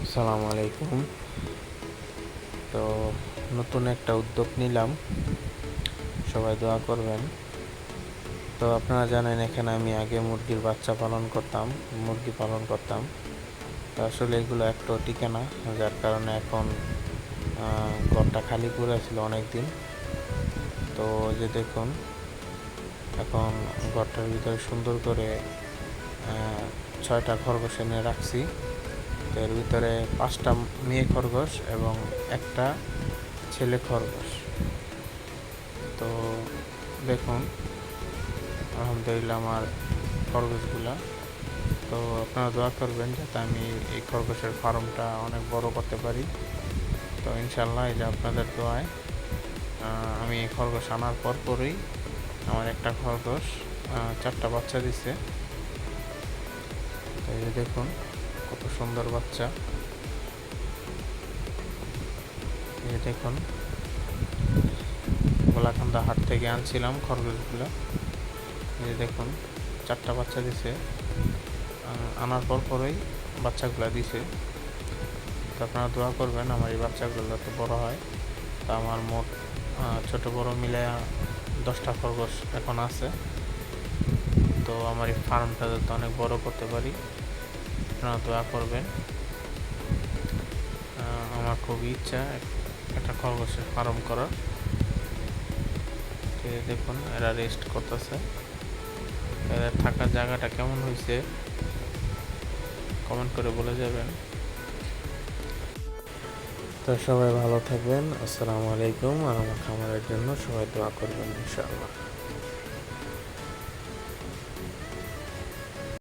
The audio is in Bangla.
আসসালামু আলাইকুম। তো নতুন একটা উদ্যোগ নিলাম, সবাই দোয়া করবেন। তো আপনারা জানেন এখানে আমি আগে মুরগির বাচ্চা পালন করতাম, মুরগি পালন করতাম। তো আসলে এগুলো একটু টিকে না, যার কারণে এখন ঘরটা খালি পড়ে ছিল অনেক দিন। তো যে দেখুন, এখন ঘরটার ভিতরে সুন্দর করে 6টা খরগোশ এনে রাখছি। তো এর ভিতরে 5টা মেয়ে খরগোশ এবং একটা ছেলে খরগোশ। তো দেখুন, আলহামদুলিল্লাহ আমার খরগোশগুলা। তো আপনারা দোয়া করবেন যাতে আমি এই খরগোশের ফার্মটা অনেক বড় করতে পারি। তো ইনশাল্লাহ এই যে আপনাদের দোয়ায় আমি এই খরগোশ আনার পরই আমার একটা খরগোশ 4টা বাচ্চা দিছে। তো এই যে দেখুন কত সুন্দর বাচ্চা। এই যে দেখুন, গোলাকান্দা হাট থেকে আনছিলাম খরগোশগুলো। এই যে দেখুন 4টা বাচ্চা দিছে, আনার পরই বাচ্চাগুলো দিছে। তো আপনারা দোয়া করবেন আমার এই বাচ্চাগুলো যাতে বড় হয়। তো আমার মোট ছোট বড় মিলে 10টা খরগোশ এখন আছে। তো আমার এই ফার্মটা যাতে অনেক বড় করতে পারি, আপনারা দোয়া করবেন। আমার খুব ইচ্ছা একটা খরগোশের ফার্ম করার। দেখুন এরা রেস্ট করতেছে। এদের থাকার জায়গাটা কেমন হয়েছে কমেন্ট করে বলে যাবেন। তো সবাই ভালো থাকবেন। আসসালামু আলাইকুম। আর আমার খামারের জন্য সবাই দোয়া করবেন ইনশাআল্লাহ।